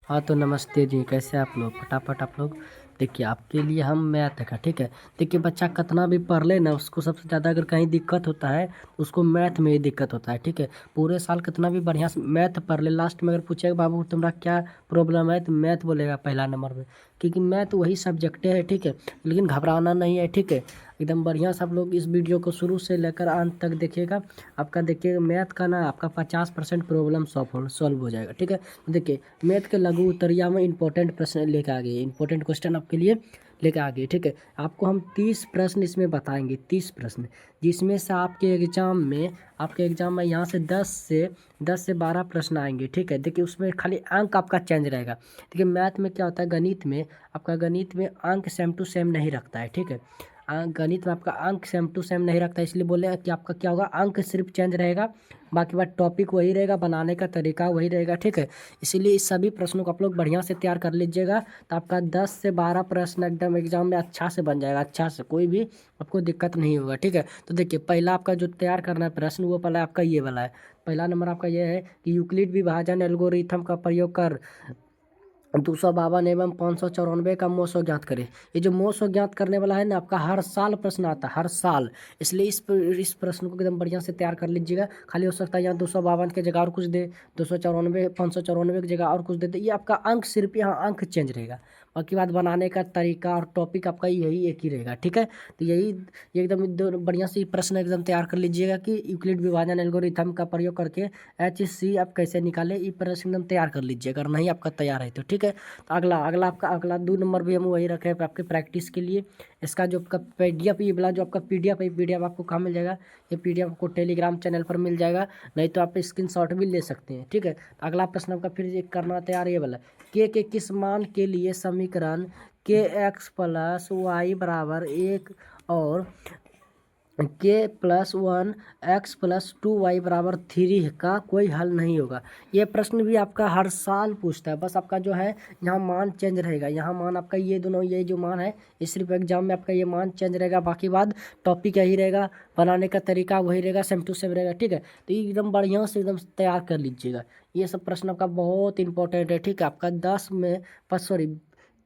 हाँ तो नमस्ते जी, कैसे आप लोग? फटाफट आप लोग देखिए, आपके लिए हम मैथ का ठीक है। देखिए, बच्चा कितना भी पढ़ ले ना, उसको सबसे ज़्यादा अगर कहीं दिक्कत होता है तो उसको मैथ में ही दिक्कत होता है, ठीक है। पूरे साल कितना भी बढ़िया से मैथ पढ़ ले, लास्ट में अगर पूछेगा बाबू तुम्हारा क्या प्रॉब्लम है, तो मैथ बोलेगा पहला नंबर में, क्योंकि मैथ वही सब्जेक्ट है, ठीक है। लेकिन घबराना नहीं है, ठीक है। एकदम बढ़िया से आप लोग इस वीडियो को शुरू से लेकर अंत तक देखिएगा। आपका देखिए मैथ का ना आपका 50% प्रॉब्लम सॉल्व हो जाएगा, ठीक है। देखिए, मैथ के लघु उत्तरीय में इंपॉर्टेंट प्रश्न लेके आ गए, इंपॉर्टेंट क्वेश्चन आपके लिए लेके आ गए, ठीक है। आपको हम 30 प्रश्न इसमें बताएंगे, 30 प्रश्न, जिसमें से आपके एग्जाम में यहाँ से 10 से 12 प्रश्न आएंगे, ठीक है। देखिए, उसमें खाली अंक आपका चेंज रहेगा। देखिए, मैथ में क्या होता है, गणित में अंक सेम टू सेम नहीं रखता है, ठीक है। गणित में आपका अंक सेम टू सेम नहीं रखता है, इसलिए बोले कि आपका क्या होगा, अंक सिर्फ चेंज रहेगा, बाकी बात टॉपिक वही रहेगा, बनाने का तरीका वही रहेगा, ठीक है। इसीलिए इस सभी प्रश्नों को आप लोग बढ़िया से तैयार कर लीजिएगा, तो आपका 10 से 12 प्रश्न एकदम एग्जाम में अच्छा से बन जाएगा, अच्छा से, कोई भी आपको दिक्कत नहीं होगा, ठीक है। तो देखिए, पहला आपका जो तैयार करना है प्रश्न, वो पहला आपका ये वाला है। पहला नंबर आपका ये है कि यूक्लिड विभाजन एल्गोरिथम का प्रयोग कर 252 एवं 594 का मोसो ज्ञात करे। ये जो मोसो ज्ञात करने वाला है ना, आपका हर साल प्रश्न आता है, हर साल। इसलिए इस प्रश्न को एकदम बढ़िया से तैयार कर लीजिएगा। खाली हो सकता है यहाँ 252 की जगह और कुछ दे, 294 594 की जगह और कुछ दे, ये आपका अंक सिर्फ यहाँ अंक चेंज रहेगा, बाकी बात बनाने का तरीका और टॉपिक आपका यही एक ही रहेगा, ठीक है। तो यही ये एकदम बढ़िया से प्रश्न एकदम तैयार कर लीजिएगा कि यूक्लिड विभाजन एल्गोरिथम का प्रयोग करके HC आप कैसे निकाले, ये प्रश्न एकदम तैयार कर लीजिएगा, अगर नहीं आपका तैयार है तो, ठीक है। तो अगला 2 नंबर भी हम वही रखे हैं आपके प्रैक्टिस के लिए। इसका जो आपका PDF, ये वाला जो आपका PDF है, PDF आपको कहाँ मिल जाएगा, ये PDF आपको टेलीग्राम चैनल पर मिल जाएगा, नहीं तो आप स्क्रीनशॉट भी ले सकते हैं, ठीक है। तो अगला प्रश्न आपका फिर ये करना तैयार, ये वाला के किस मान के लिए समीकरण KX+Y=1 और K+1X+2Y=3 का कोई हल नहीं होगा। ये प्रश्न भी आपका हर साल पूछता है, बस आपका जो है यहाँ मान चेंज रहेगा, यहाँ मान आपका ये दोनों, ये जो मान है, ये सिर्फ एग्जाम में आपका ये मान चेंज रहेगा, बाकी बात टॉपिक यही रहेगा, बनाने का तरीका वही रहेगा, सेम टू सेम रहेगा, ठीक है। तो ये एकदम बढ़िया से एकदम तैयार कर लीजिएगा, ये सब प्रश्न आपका बहुत इंपॉर्टेंट है, ठीक है। आपका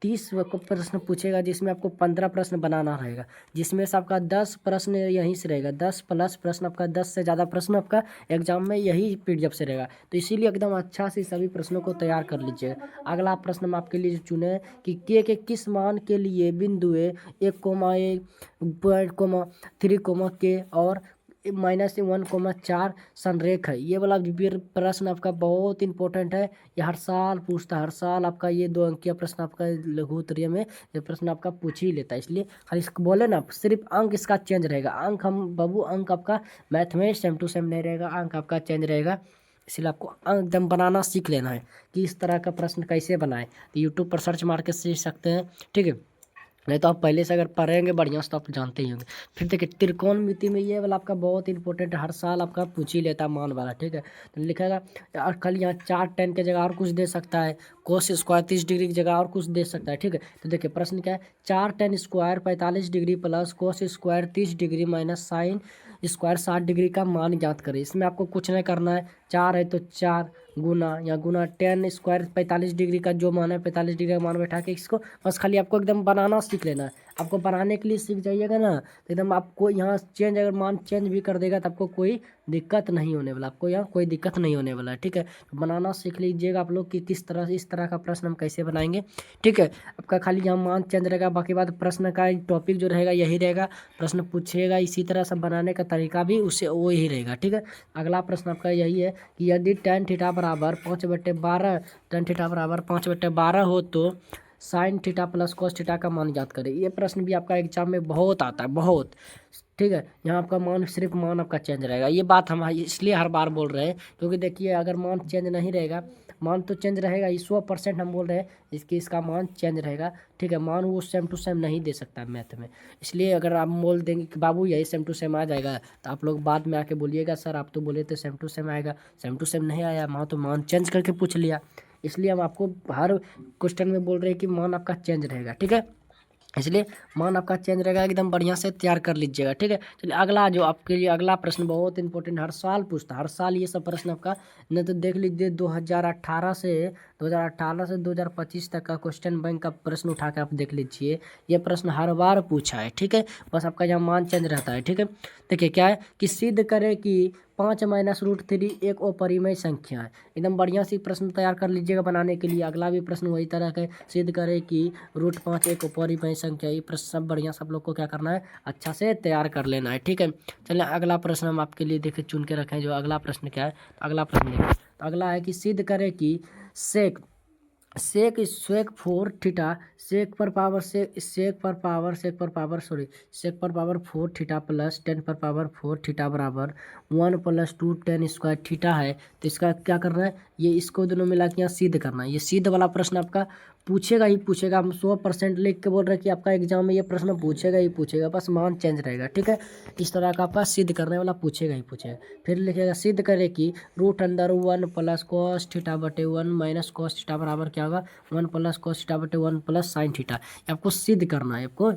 30 को प्रश्न पूछेगा, जिसमें आपको 15 प्रश्न बनाना रहेगा, जिसमें से आपका 10 प्रश्न यहीं से रहेगा, 10+ प्रश्न आपका, 10 से ज़्यादा प्रश्न आपका एग्जाम में यही PDF से रहेगा। तो इसीलिए एकदम अच्छा से सभी प्रश्नों को तैयार कर लीजिएगा। अगला प्रश्न हम आपके लिए चुने हैं कि के किस मान के लिए बिंदु 1,1 3, और -1,4 संरेख है। ये वाला भी प्रश्न आपका बहुत इंपॉर्टेंट है, ये हर साल पूछता है, हर साल आपका ये 2 अंकीय प्रश्न आपका लघु उत्तरीय में ये प्रश्न आपका पूछ ही लेता है। इसलिए खाली इसको बोले ना, सिर्फ अंक इसका चेंज रहेगा, अंक हम बाबू अंक आपका मैथ में सेम टू सेम नहीं रहेगा, अंक आपका चेंज रहेगा। इसलिए आपको अंक एकदम बनाना सीख लेना है कि इस तरह का प्रश्न कैसे बनाए, तो यूट्यूब पर सर्च मार के सीख सकते हैं, ठीक है। नहीं तो आप पहले से अगर पढ़ेंगे बढ़िया से तो आप जानते ही होंगे। फिर देखिए, त्रिकोणमिति में ये वाला आपका बहुत इंपॉर्टेंट है, हर साल आपका पूछ ही लेता है मान वाला, ठीक है। तो लिखेगा, और कल यहाँ 4 tan की जगह और कुछ दे सकता है, cos² 30 डिग्री की जगह और कुछ दे सकता है, ठीक है। तो देखिए प्रश्न क्या है, 4 tan² 45 degree plus cos² 30 degree minus sin² 60 degree का मान ज्ञात करें। इसमें आपको कुछ नहीं करना है, 4 है तो 4 गुना या गुना tan² 45 डिग्री का जो मान है, 45 डिग्री का मान बैठा के इसको बस खाली आपको एकदम बनाना सीख लेना है। आपको बनाने के लिए सीख जाइएगा ना, तो एकदम आपको यहाँ चेंज, अगर मान चेंज भी कर देगा तो आपको कोई दिक्कत नहीं होने वाला, आपको यहाँ कोई दिक्कत नहीं होने वाला है, ठीक है। तो बनाना सीख लीजिएगा आप लोग कि किस तरह से इस तरह का प्रश्न हम कैसे बनाएंगे, ठीक है। आपका खाली यहाँ मान चेंज रहेगा, बाकी बात प्रश्न का टॉपिक जो रहेगा यही रहेगा, प्रश्न पूछेगा इसी तरह से, बनाने का तरीका भी उससे वो ही रहेगा, ठीक है। अगला प्रश्न आपका यही है कि यदि tan थीटा बराबर 5/12 हो तो sin θ प्लस cos θ का मान ज्ञात करें। ये प्रश्न भी आपका एग्जाम में बहुत आता है, बहुत, ठीक है। यहाँ आपका मान, सिर्फ मान आपका चेंज रहेगा, ये बात हम इसलिए हर बार बोल रहे हैं, क्योंकि देखिए अगर मान चेंज नहीं रहेगा, मान तो चेंज रहेगा, ये 100% हम बोल रहे हैं इसका मान चेंज रहेगा, ठीक है। मान वो सेम टू सेम नहीं दे सकता मैथ में, इसलिए अगर आप बोल देंगे कि बाबू यही सेम टू सेम आ जाएगा, तो आप लोग बाद में आके बोलिएगा सर आप तो बोले थे सेम टू सेम आएगा, सेम टू सेम नहीं आया, मान तो मान चेंज करके पूछ लिया। इसलिए हम आपको हर क्वेश्चन में बोल रहे हैं कि मान आपका चेंज रहेगा, ठीक है। इसलिए मान आपका चेंज रहेगा, एकदम बढ़िया से तैयार कर लीजिएगा। ठीक है, चलिए अगला जो आपके लिए अगला प्रश्न बहुत इंपॉर्टेंट, हर साल पूछता है, हर साल ये सब प्रश्न आपका नहीं तो देख लीजिए 2018 से 2025 तक का क्वेश्चन बैंक का प्रश्न उठा के आप देख लीजिए, ये प्रश्न हर बार पूछा है। ठीक है, बस आपका यहाँ मान चेंज रहता है। ठीक है, देखिए क्या है कि सिद्ध करे कि 5 - √3 एक अपरिमेय संख्या है। एकदम बढ़िया सी प्रश्न तैयार कर लीजिएगा बनाने के लिए। अगला भी प्रश्न वही तरह का सिद्ध करे कि √5 एक अपरिमेय संख्या। ये प्रश्न सब बढ़िया सब लोग को क्या करना है, अच्छा से तैयार कर लेना है। ठीक है, चलिए अगला प्रश्न हम आपके लिए देखिए चुन के रखें। जो अगला प्रश्न क्या है, तो अगला प्रश्न देखिए, तो अगला है कि सिद्ध करे कि सेक सेक सेक फोर थीटा सेक पर पावर सॉरी सेक पर पावर 4 थीटा प्लस 10 पर पावर 4 थीटा बराबर 1 + 2 10 स्क्वायर थीटा है। तो इसका क्या करना है, ये इसको दोनों मिला के यहाँ सिद्ध करना है। ये सिद्ध वाला प्रश्न आपका पूछेगा ही पूछेगा। हम 100% लिख के बोल रहे हैं कि आपका एग्जाम में ये प्रश्न पूछेगा ही पूछेगा, बस मान चेंज रहेगा। ठीक है, इस तरह का आपका सिद्ध करने वाला पूछेगा ही पूछेगा। फिर लिखेगा सिद्ध करे कि √1 + cos थीटा बटे 1 - cos थीटा बराबर क्या होगा, 1 + cos थीटा बटे 1 + sin थीटा। आपको सिद्ध करना है आपको।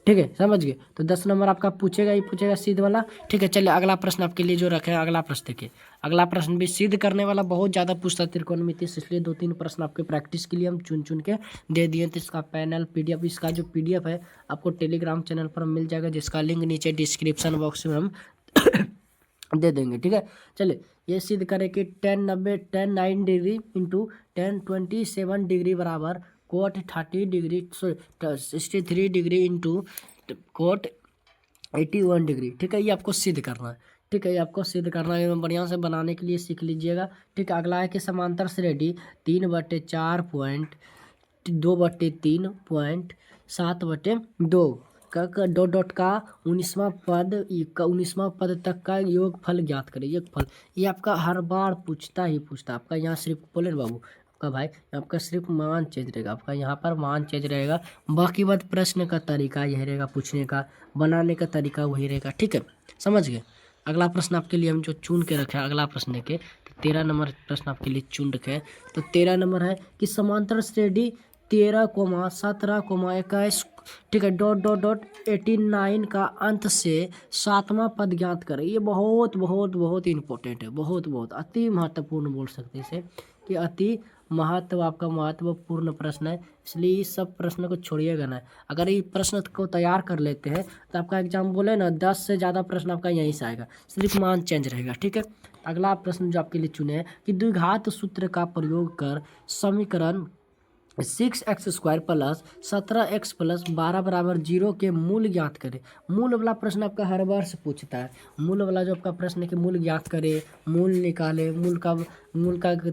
ठीक है, समझ गए। तो 10 नंबर आपका पूछेगा ही पूछेगा सिद्ध वाला। ठीक है, चलिए अगला प्रश्न आपके लिए जो रखे हैं, अगला प्रश्न देखिए। अगला प्रश्न भी सिद्ध करने वाला बहुत ज़्यादा पूछता है त्रिकोणमिति से, इसलिए 2-3 प्रश्न आपके प्रैक्टिस के लिए हम चुन चुन के दे दिए। तो इसका पैनल PDF, इसका जो PDF है आपको टेलीग्राम चैनल पर मिल जाएगा, जिसका लिंक नीचे डिस्क्रिप्शन बॉक्स में हम दे देंगे। ठीक है, चलिए ये सिद्ध करें कि 10 डिग्री इंटू 10 27 बराबर कोट 63 डिग्री इंटू कोट 81 ठीक है, ये आपको सिद्ध करना है। ठीक है, ये आपको सिद्ध करना है, बढ़िया से बनाने के लिए सीख लीजिएगा। ठीक है, अगला है कि समांतर श्रेणी 3/4 पॉइंट 2/3 पॉइंट 7/2 का डॉट का 19वां पद तक का योगफल ज्ञात करें। योगफल ये आपका हर बार पूछता ही पूछता। आपका यहाँ सिर्फ बोले ना बाबू आपका भाई, आपका सिर्फ मान चेंज रहेगा, आपका यहाँ पर मान चेंज रहेगा। बाकी बात प्रश्न का तरीका यही रहेगा, पूछने का बनाने का तरीका वही रहेगा। ठीक है, समझ गए। अगला प्रश्न आपके लिए हम जो चुन के रखे हैं, अगला प्रश्न के 13 नंबर प्रश्न आपके लिए चुन रखे हैं। तो 13 नंबर है कि समांतर श्रेणी 13, 17, 21 ठीक है डॉट 89 का अंत से 7वां पद ज्ञात करें। ये बहुत बहुत बहुत इंपॉर्टेंट है, बहुत बहुत अति महत्वपूर्ण बोल सकते हैं इसे, कि अति आपका महत्वपूर्ण प्रश्न है। इसलिए इस सब प्रश्न को छोड़िएगा ना। अगर ये प्रश्न को तैयार कर लेते हैं तो आपका एग्जाम बोले ना 10 से ज़्यादा प्रश्न आपका यहीं से आएगा, सिर्फ मान चेंज रहेगा। ठीक है, अगला प्रश्न जो आपके लिए चुने हैं कि द्विघात सूत्र का प्रयोग कर समीकरण 6x² + 17x + 12 बराबर 0 के मूल ज्ञात करें। मूल वाला प्रश्न आपका हर बार से पूछता है। मूल वाला जो आपका प्रश्न है कि मूल ज्ञात करे, मूल निकाले, मूल का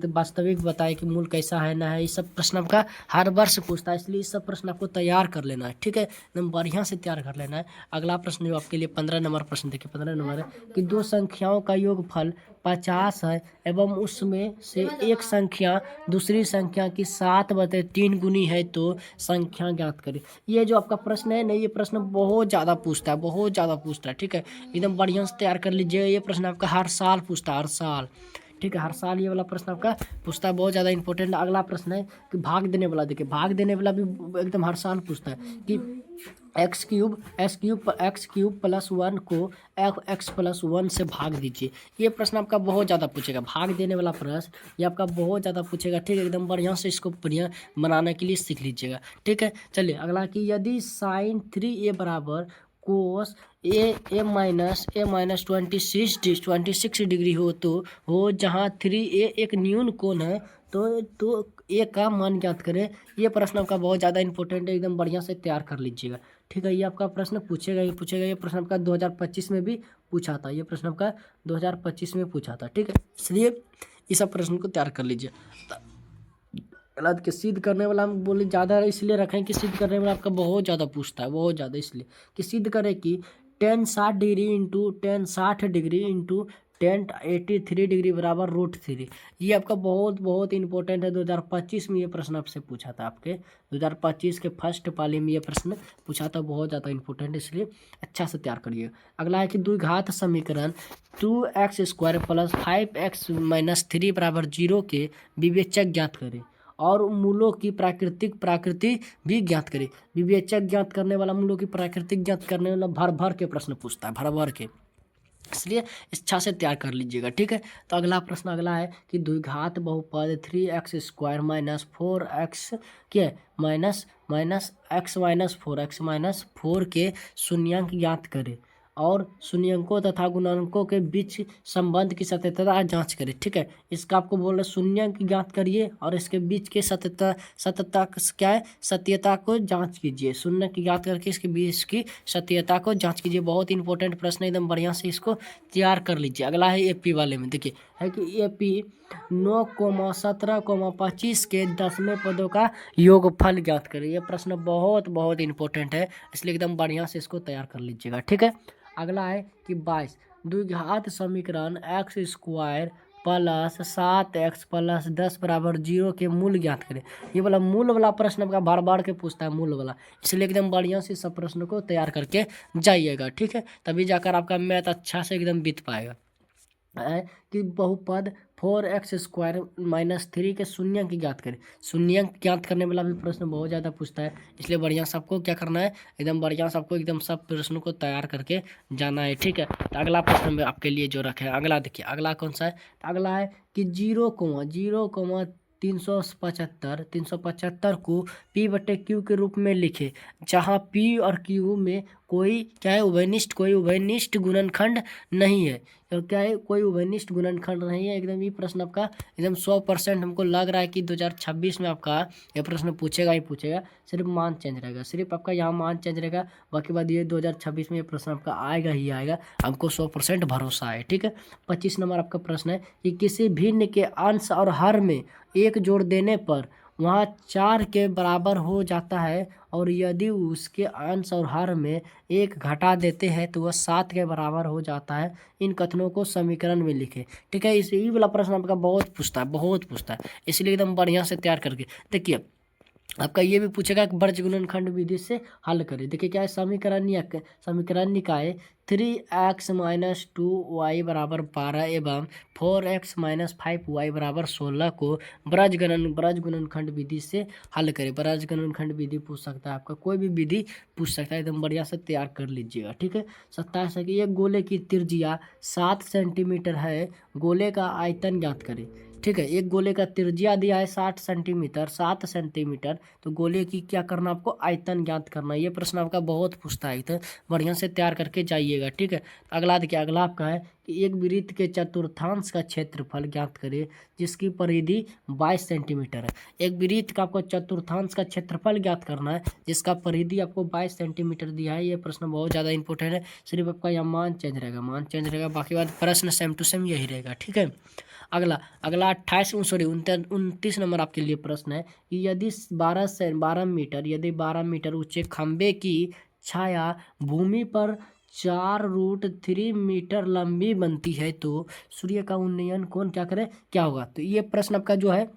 वास्तविक बताए कि मूल कैसा है ना है, ये सब प्रश्न आपका हर बार से पूछता है। इसलिए इस सब प्रश्न आपको तैयार कर लेना है। ठीक है, एकदम बढ़िया से तैयार कर लेना है। अगला प्रश्न जो आपके लिए 15 नंबर प्रश्न देखिए, 15 नंबर है कि दो संख्याओं का योगफल 50 है एवं उसमें से एक संख्या दूसरी संख्या की 7/3 गुनी है, तो संख्या ज्ञात करें। ये जो आपका प्रश्न है ना, ये प्रश्न बहुत ज़्यादा पूछता है, बहुत ज़्यादा पूछता है। ठीक है, एकदम बढ़िया से तैयार कर लीजिएगा। ये प्रश्न आपका हर साल पूछता है, हर साल। ठीक है, हर साल ये वाला प्रश्न आपका पूछता है, बहुत ज़्यादा इंपॉर्टेंट। अगला प्रश्न है कि भाग देने वाला, देखिए भाग देने वाला भी एकदम हर साल पूछता है कि x³ +1 को x + 1 से भाग दीजिए। ये प्रश्न आपका बहुत ज़्यादा पूछेगा, भाग देने वाला प्रश्न ये आपका बहुत ज़्यादा पूछेगा। ठीक है, एकदम बढ़िया से इसको बढ़िया बनाने के लिए सीख लीजिएगा। ठीक है, चलिए अगला कि यदि sin 3a बराबर कोस ए -26 डिग्री हो तो जहाँ 3a एक न्यून कोण है, तो ए का मान ज्ञात करें। ये प्रश्न आपका बहुत ज़्यादा इंपॉर्टेंट है, एकदम बढ़िया से तैयार कर लीजिएगा। ठीक है, ये आपका प्रश्न पूछेगा ही पूछेगा। ये प्रश्न आपका 2025 में भी पूछा था, ये प्रश्न आपका 2025 में पूछा था। ठीक है, इसलिए इस सब प्रश्न को तैयार कर लीजिए। गलत के सिद्ध करने वाला हम बोले ज़्यादा इसलिए रखें कि सिद्ध करने वाला आपका बहुत ज़्यादा पूछता है, बहुत ज़्यादा, इसलिए कि सिद्ध करें कि 10 डिग्री इंटू 10 83 डिग्री बराबर √3। ये आपका बहुत बहुत इंपॉर्टेंट है। 2025 में ये प्रश्न आपसे पूछा था, आपके 2025 के फर्स्ट पाली में ये प्रश्न पूछा था, बहुत ज़्यादा इंपॉर्टेंट, इसलिए अच्छा से तैयार करिए। अगला है कि द्विघात समीकरण 2x² + 5x - 3 बराबर 0 के विवेचक ज्ञात करें। और मूलों की प्राकृतिक प्रकृति भी ज्ञात करें। विवेचक ज्ञात करने वाला, मूलों की प्राकृतिक ज्ञात करने वाला भर भर के प्रश्न पूछता है, भर भर के, इसलिए इच्छा से तैयार कर लीजिएगा, ठीक है। तो अगला प्रश्न अगला है कि द्विघात बहुपद 3x² माइनस 4x क्या है माइनस माइनस x माइनस 4 के शून्यंक ज्ञात करें और शून्यंकों तथा गुणांकों के बीच संबंध की सत्यता जांच करें, ठीक है। इसका आपको बोल रहे शून्यंक ज्ञात करिए और इसके बीच के सत्यता क्या है, सत्यता को जांच कीजिए। शून्यंक ज्ञात करके इसके बीच की सत्यता को जांच कीजिए। बहुत इंपॉर्टेंट प्रश्न, एकदम बढ़िया से इसको तैयार कर लीजिए। अगला है एपी वाले में, देखिए है कि एपी 9,17,25 के 10वें पदों का योगफल ज्ञात करें। यह प्रश्न बहुत बहुत इंपॉर्टेंट है, इसलिए एकदम बढ़िया से इसको तैयार कर लीजिएगा, ठीक है। अगला है कि 22 द्विघात समीकरण x² प्लस 7x प्लस 10 बराबर 0 के मूल ज्ञात करें। ये वाला मूल वाला प्रश्न आपका बार बार के पूछता है, मूल वाला, इसलिए एकदम बढ़िया से सब प्रश्नों को तैयार करके जाइएगा, ठीक है। तभी जाकर आपका मैथ अच्छा से एकदम बीत पाएगा। है कि बहुपद 4x² माइनस 3 के शून्यंक ज्ञात करें। शून्यंक ज्ञात करने वाला भी प्रश्न बहुत ज़्यादा पूछता है, इसलिए बढ़िया सबको क्या करना है, एकदम बढ़िया सबको एकदम सब प्रश्नों को तैयार करके जाना है, ठीक है। तो अगला प्रश्न में आपके लिए जो रखे है, अगला देखिए अगला कौन सा है। तो अगला है कि 0, 375 को P/Q के रूप में लिखे, जहाँ P और Q में कोई क्या है कोई उभयनिष्ठ गुणनखंड नहीं है। तो क्या है, कोई उभयनिष्ठ गुणनखंड नहीं है। एकदम ये प्रश्न आपका एकदम 100% हमको लग रहा है कि 2026 में आपका ये प्रश्न पूछेगा ही पूछेगा। सिर्फ मान चेंज रहेगा, सिर्फ आपका यहाँ मान चेंज रहेगा, बाकी बात ये 2026 में ये प्रश्न आपका आएगा ही आएगा, हमको 100% भरोसा है, ठीक है। 25 नंबर आपका प्रश्न है कि किसी भिन्न के अंश और हर में 1 जोड़ देने पर वहाँ 4 के बराबर हो जाता है, और यदि उसके अंश और हर में 1 घटा देते हैं तो वह 7 के बराबर हो जाता है। इन कथनों को समीकरण में लिखें, ठीक है। इस ये वाला प्रश्न आपका बहुत पूछता है, इसलिए एकदम बढ़िया से तैयार करके देखिए। आपका ये भी पूछेगा कि वर्ज गुणनखंड विधि से हल करें। देखिए क्या है, समीकरण निकाय 3x माइनस 2y बराबर 12 एवं 4x माइनस 5y बराबर 16 को ब्रज गुणनखंड विधि से हल करें। ब्रज गुणनखंड विधि पूछ सकता है, आपका कोई भी विधि पूछ सकता है, एकदम बढ़िया से तैयार कर लीजिएगा, ठीक है। 27 है कि एक गोले की त्रिज्या 7 सेंटीमीटर है, गोले का आयतन ज्ञात करें, ठीक है। एक गोले का त्रिज्या दिया है 7 सेंटीमीटर, तो गोले की क्या करना, आपको आयतन ज्ञात करना है। ये प्रश्न आपका बहुत पूछता है, तो बढ़िया से तैयार करके जाइएगा, ठीक है। अगला देखिए, अगला आपका है कि एक वृत्त के चतुर्थांश का क्षेत्रफल ज्ञात करें जिसकी परिधि 22 सेंटीमीटर है। एक वृत्त का आपको चतुर्थांश का क्षेत्रफल ज्ञात करना है जिसका परिधि आपको 22 सेंटीमीटर दिया है। ये प्रश्न बहुत ज़्यादा इंपॉर्टेंट है, सिर्फ आपका यहाँ मान चेंज रहेगा, बाकी बात प्रश्न सेम टू सेम यही रहेगा, ठीक है। अगला 29 नंबर आपके लिए प्रश्न है कि यदि 12 मीटर ऊंचे खंबे की छाया भूमि पर 4√3 मीटर लंबी बनती है तो सूर्य का उन्नयन कोण क्या होगा। तो ये प्रश्न आपका जो है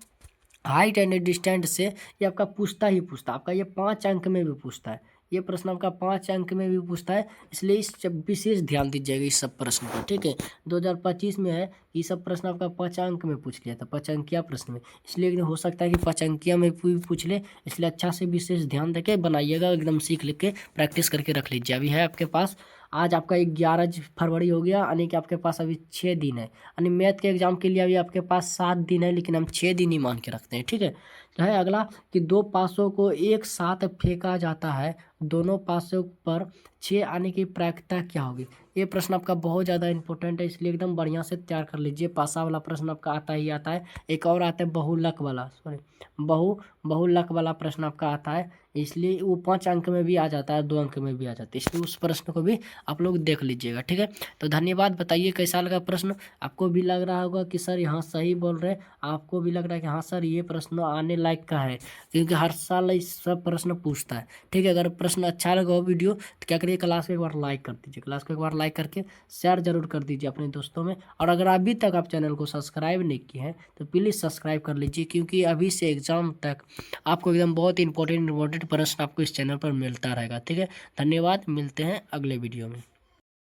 हाइट एंड डिस्टेंस से ये आपका पूछता आपका ये 5 अंक में भी पूछता है। ये प्रश्न आपका 5 अंक में भी पूछता है, इसलिए इस विशेष ध्यान दीजिएगा इस सब प्रश्न को, ठीक है। 2025 में है, ये सब प्रश्न आपका 5 अंक में पूछ लिया था, 5 अंकिया प्रश्न में, इसलिए हो सकता है कि 5 अंकिया में भी पूछ ले, इसलिए अच्छा से विशेष ध्यान देके बनाइएगा, एकदम सीख लिख के प्रैक्टिस करके रख लीजिए। अभी है आपके पास, आज आपका 11 फरवरी हो गया, यानी कि आपके पास अभी 6 दिन है, यानी मैथ के एग्जाम के लिए अभी आपके पास 7 दिन है, लेकिन हम 6 दिन ही मान के रखते हैं, ठीक है। तो है अगला कि 2 पासों को एक साथ फेंका जाता है, दोनों पासों पर 6 आने की प्रायिकता क्या होगी। ये प्रश्न आपका बहुत ज़्यादा इंपॉर्टेंट है, इसलिए एकदम बढ़िया से तैयार कर लीजिए। पासा वाला प्रश्न आपका आता है। एक और आता है बहुलक वाला, बहुलक वाला प्रश्न आपका आता है, इसलिए वो 5 अंक में भी आ जाता है, 2 अंक में भी आ जाता है, इसलिए उस प्रश्न को भी आप लोग देख लीजिएगा, ठीक है। तो धन्यवाद। बताइए कैसा लगा प्रश्न, आपको भी लग रहा होगा कि सर यहाँ सही बोल रहे हैं, आपको भी लग रहा है कि हाँ सर ये प्रश्न आने लायक का है, क्योंकि हर साल इस सब प्रश्न पूछता है, ठीक है। अगर प्रश्न अच्छा लगा हो वीडियो तो क्या करिए, क्लास को एक बार लाइक कर दीजिए, क्लास को एक बार लाइक करके शेयर जरूर कर दीजिए अपने दोस्तों में। और अगर अभी तक आप चैनल को सब्सक्राइब नहीं किए हैं तो प्लीज़ सब्सक्राइब कर लीजिए, क्योंकि अभी से एग्जाम तक आपको एकदम बहुत इंपॉर्टेंट प्रश्न आपको इस चैनल पर मिलता रहेगा, ठीक है। धन्यवाद, मिलते हैं अगले वीडियो में।